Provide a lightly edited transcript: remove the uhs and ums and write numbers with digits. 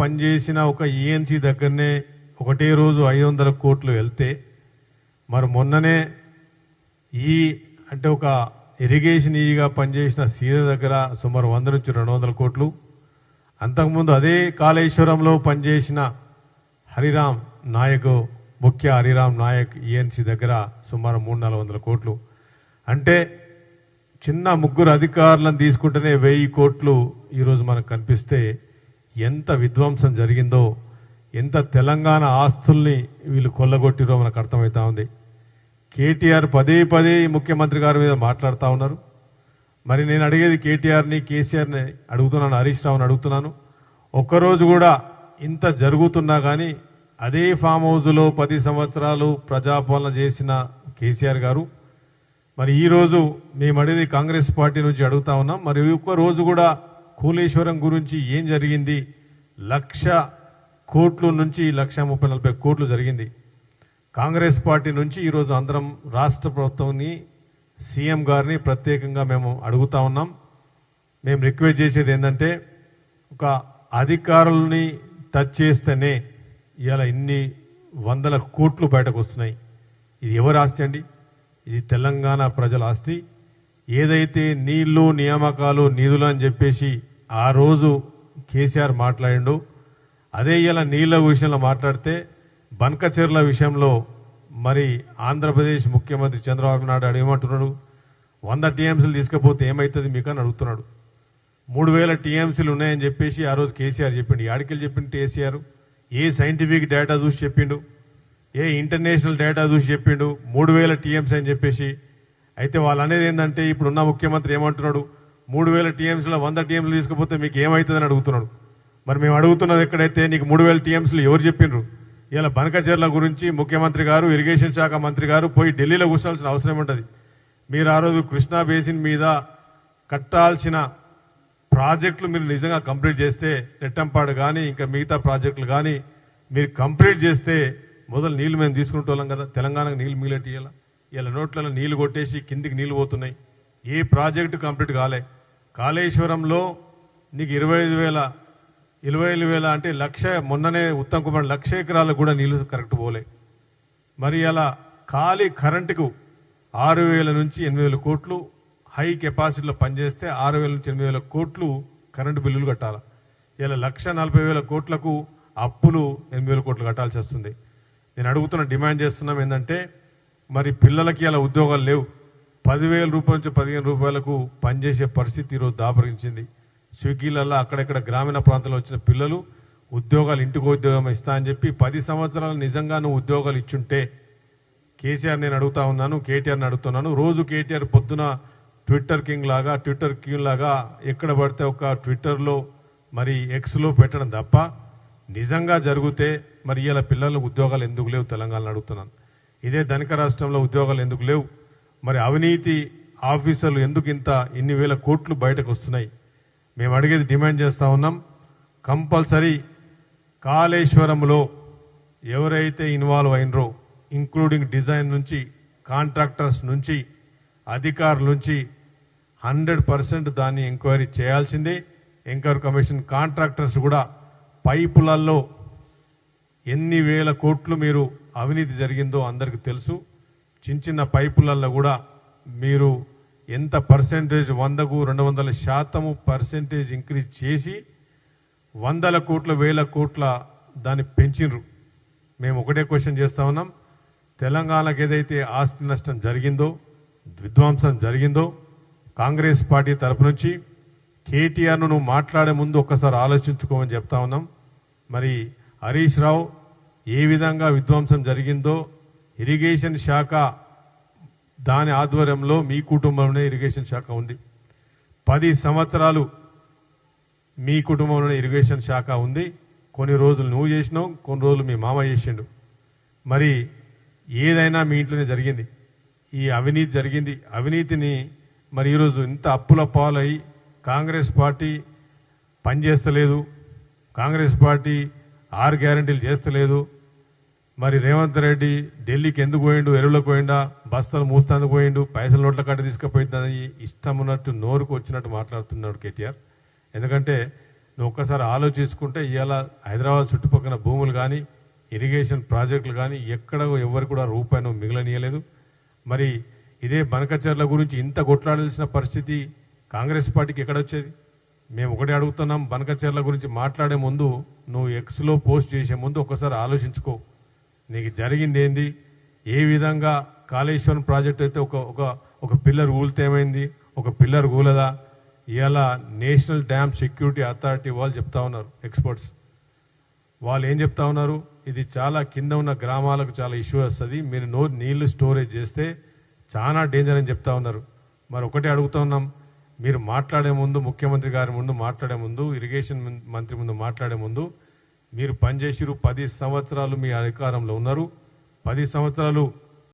పనిచేసిన ఒక ఈఎన్సీ దగ్గరనే ఒకటే రోజు 500 కోట్లు వెళ్తే మరి మొన్ననే అంటే ఒక ఇరిగేషన్ ఈగా పనిచేసిన సీద దగ్గర సుమారు 100 నుంచి 200 కోట్లు, అంతకుముందు అదే కాళేశ్వరంలో పనిచేసిన హరిరామ్ నాయక్, ముఖ్య హరిరామ్ నాయక్ ఈఎన్సీ దగ్గర సుమారు 300-400 కోట్లు. అంటే చిన్న ముగ్గురు అధికారులను తీసుకుంటేనే 1000 కోట్లు ఈరోజు మనకు కనిపిస్తే ఎంత విధ్వంసం జరిగిందో, ఎంత తెలంగాణ ఆస్తుల్ని వీళ్ళు కొల్లగొట్టిరో మనకు అర్థమవుతా ఉంది. కేటీఆర్ పదే ముఖ్యమంత్రి గారి మీద మాట్లాడుతూ ఉన్నారు. మరి నేను అడిగేది కేటీఆర్ని, కేసీఆర్ని అడుగుతున్నాను, హరీష్ రావుని అడుగుతున్నాను. ఒక్కరోజు కూడా ఇంత జరుగుతున్నా కానీ అదే ఫామ్ హౌస్లో 10 సంవత్సరాలు ప్రజాపాలన చేసిన కేసీఆర్ గారు మరి ఈరోజు మేము అడిగేది కాంగ్రెస్ పార్టీ నుంచి అడుగుతా ఉన్నాం. మరి ఒక్క రోజు కూడా కూలేశ్వరం గురించి ఏం జరిగింది? 1,00,000 కోట్ల నుంచి 1,30,40 కోట్లు జరిగింది. కాంగ్రెస్ పార్టీ నుంచి ఈరోజు అందరం రాష్ట్ర ప్రభుత్వాన్ని, సీఎం గారిని ప్రత్యేకంగా మేము అడుగుతా ఉన్నాం. మేము రిక్వెస్ట్ చేసేది ఏంటంటే, ఒక అధికారుల్ని టచ్ చేస్తేనే ఇవాళ ఇన్ని 100 కోట్లు బయటకు వస్తున్నాయి. ఇది ఎవరి ఆస్తి అండి? ఇది తెలంగాణ ప్రజల ఆస్తి. ఏదైతే నీళ్లు, నియామకాలు, నిధులు అని చెప్పేసి ఆ రోజు కేసీఆర్ మాట్లాడిండు, అదే ఇలా నీళ్ల విషయంలో మాట్లాడితే బన్కచెర్ల విషయంలో మరి ఆంధ్రప్రదేశ్ ముఖ్యమంత్రి చంద్రబాబు నాయుడు ఏమంటున్నాడు? 100 టీఎంసీలు తీసుకపోతే ఏమవుతుంది మీకు అని అడుగుతున్నాడు. 3,000 టీఎంసీలు ఉన్నాయని చెప్పేసి ఆ రోజు కేసీఆర్ చెప్పిండు. యాడికెళ్ళి చెప్పిండు కేసీఆర్? ఏ సైంటిఫిక్ డేటా చూసి చెప్పిండు? ఏ ఇంటర్నేషనల్ డేటా చూసి చెప్పిండు 3,000 టీఎంసీ అని చెప్పేసి? అయితే వాళ్ళు అనేది ఏంటంటే, ఇప్పుడున్న ముఖ్యమంత్రి ఏమంటున్నాడు? 3,000 టీఎంసీలో 100 టీఎంసీలు తీసుకపోతే మీకు ఏమవుతుందని అడుగుతున్నాడు. మరి మేము అడుగుతున్నది ఎక్కడైతే నీకు 3,000 టీఎంసీలు ఎవరు చెప్పిండ్రు? ఇలా బనకచెర్ల గురించి ముఖ్యమంత్రి గారు, ఇరిగేషన్ శాఖ మంత్రి గారు పోయి ఢిల్లీలో కూర్చోాల్సిన అవసరం ఉంటుంది. మీరు ఆ రోజు కృష్ణా బేసిన్ మీద కట్టాల్సిన ప్రాజెక్టులు మీరు నిజంగా కంప్లీట్ చేస్తే, నెట్టంపాడు కానీ ఇంకా మిగతా ప్రాజెక్టులు కానీ మీరు కంప్లీట్ చేస్తే మొదలు నీళ్లు మేము తీసుకుంటోళ్ళం కదా. తెలంగాణకు నీళ్లు మిగిలేటి ఇలా నోట్లలో నీళ్లు కొట్టేసి కిందికి నీళ్లు పోతున్నాయి. ఏ ప్రాజెక్టు కంప్లీట్ కాలే. కాళేశ్వరంలో నీకు 25,000 అంటే 1,00,000, మొన్ననే ఉత్తమ్ కుమార్ 1,00,000 ఎకరాలకు కూడా నీళ్లు కరెక్ట్ పోలే. మరి అలా ఖాళీ కరెంటుకు 6,000 నుంచి 8,000 కోట్లు హై కెపాసిటీలో పనిచేస్తే 6,000 నుంచి 8,000 కోట్లు కరెంటు బిల్లులు కట్టాలి. ఇలా 1,40,000 కోట్లకు అప్పులు 8,000 కోట్లు కట్టాల్సి వస్తుంది. నేను అడుగుతున్న, డిమాండ్ చేస్తున్నాం ఏంటంటే, మరి పిల్లలకి అలా ఉద్యోగాలు లేవు. 10,000 రూపాయల నుంచి 15,000 రూపాయలకు పనిచేసే పరిస్థితి ఈరోజు దాపరించింది. స్విగ్గీలలో అక్కడెక్కడ గ్రామీణ ప్రాంతంలో వచ్చిన పిల్లలు ఉద్యోగాలు, ఇంటికి ఉద్యోగం ఇస్తా అని చెప్పి 10 సంవత్సరాలు నిజంగా నువ్వు ఉద్యోగాలు ఇచ్చుంటే, కేసీఆర్ నేను అడుగుతా ఉన్నాను, కేటీఆర్ని అడుగుతున్నాను. రోజు కేటీఆర్ పొద్దున ట్విట్టర్ కింగ్ లాగా ఎక్కడ పడితే ఒక ట్విట్టర్లో మరి ఎక్స్లో పెట్టడం తప్ప నిజంగా జరిగితే మరి ఇలా పిల్లలకు ఉద్యోగాలు ఎందుకు లేవు తెలంగాణలో అడుగుతున్నాను. ఇదే ధనిక రాష్ట్రంలో ఉద్యోగాలు ఎందుకు లేవు? మరి అవినీతి ఆఫీసర్లు ఎందుకు ఇన్ని వేల కోట్లు బయటకు వస్తున్నాయి? మేము అడిగేది, డిమాండ్ చేస్తూ ఉన్నాం, కంపల్సరీ కాళేశ్వరంలో ఎవరైతే ఇన్వాల్వ్ అయినరో, ఇంక్లూడింగ్ డిజైన్ నుంచి, కాంట్రాక్టర్స్ నుంచి, అధికారుల నుంచి 100% దాన్ని ఎంక్వైరీ చేయాల్సిందే. ఎంక్వైరీ కమిషన్ కాంట్రాక్టర్స్ కూడా పైపులలో ఎన్ని వేల కోట్లు మీరు అవినీతి జరిగిందో అందరికీ తెలుసు. చిన్న పైపులలో కూడా మీరు ఎంత పర్సెంటేజ్, 100కు 200% ఇంక్రీజ్ చేసి 100 కోట్ల 1000 కోట్ల దాన్ని పెంచినరు. మేము ఒకటే క్వశ్చన్ చేస్తా ఉన్నాం, తెలంగాణకు ఏదైతే ఆస్తి నష్టం జరిగిందో, విధ్వంసం జరిగిందో, కాంగ్రెస్ పార్టీ తరపు నుంచి కేటీఆర్ను నువ్వు మాట్లాడే ముందు ఒక్కసారి ఆలోచించుకోమని చెప్తా ఉన్నాం. మరి హరీష్ రావు ఏ విధంగా విధ్వంసం జరిగిందో, ఇరిగేషన్ శాఖ దాని ఆధ్వర్యంలో మీ కుటుంబంలోనే ఇరిగేషన్ శాఖ ఉంది. 10 సంవత్సరాలు మీ కుటుంబంలోనే ఇరిగేషన్ శాఖ ఉంది. కొన్ని రోజులు నువ్వు చేసినావు, కొన్ని రోజులు మీ మామ చేసిండు. మరి ఏదైనా మీ ఇంట్లోనే జరిగింది. ఈ అవినీతి జరిగింది. అవినీతిని మరి ఈరోజు ఇంత అప్పుల పాలై కాంగ్రెస్ పార్టీ పనిచేస్తలేదు, కాంగ్రెస్ పార్టీ 6 గ్యారెంటీలు చేస్తలేదు. మరి రేవంత్ రెడ్డి ఢిల్లీకి ఎందుకు పోయిండు? ఎరువులకు పోయిండా? బస్తాలు మూస్తాందుకు పోయిండు? పైసలు నోట్ల కట్ట తీసుకుపోయిందని ఇష్టం ఉన్నట్టు నోరుకు వచ్చినట్టు మాట్లాడుతున్నాడు కేటీఆర్. ఎందుకంటే నువ్వు ఒక్కసారి ఆలోచించుకుంటే ఇవాళ హైదరాబాద్ చుట్టుపక్కల భూములు కానీ ఇరిగేషన్ ప్రాజెక్టులు కానీ ఎక్కడ ఎవరు కూడా రూపాయి నువ్వు మిగలనీయలేదు. మరి ఇదే బనకచెర్ల గురించి ఇంత కొట్లాడాల్సిన పరిస్థితి కాంగ్రెస్ పార్టీకి ఎక్కడొచ్చేది? మేము ఒకటే అడుగుతున్నాం, బనకచెర్ల గురించి మాట్లాడే ముందు నువ్వు ఎక్స్లో పోస్ట్ చేసే ముందు ఒకసారి ఆలోచించుకో. నీకు జరిగింది ఏంది? ఏ విధంగా కాళేశ్వరం ప్రాజెక్ట్ అయితే ఒక పిల్లర్ ఊలితే ఏమైంది, ఒక పిల్లర్ ఊలదా? ఇవాళ నేషనల్ డ్యామ్ సెక్యూరిటీ అథారిటీ వాళ్ళు చెప్తా ఉన్నారు, ఎక్స్పర్ట్స్ వాళ్ళు ఏం చెప్తా ఉన్నారు, ఇది చాలా కింద ఉన్న గ్రామాలకు చాలా ఇష్యూ వస్తుంది, మీరు నీళ్లు స్టోరేజ్ చేస్తే చాలా డేంజర్ అని చెప్తా ఉన్నారు. మరి ఒకటే అడుగుతా ఉన్నాం, మీరు మాట్లాడే ముందు, ముఖ్యమంత్రి గారి ముందు మాట్లాడే ముందు, ఇరిగేషన్ మంత్రి ముందు మాట్లాడే ముందు మీరు పనిచేసిరు, 10 సంవత్సరాలు మీ అధికారంలో ఉన్నారు, 10 సంవత్సరాలు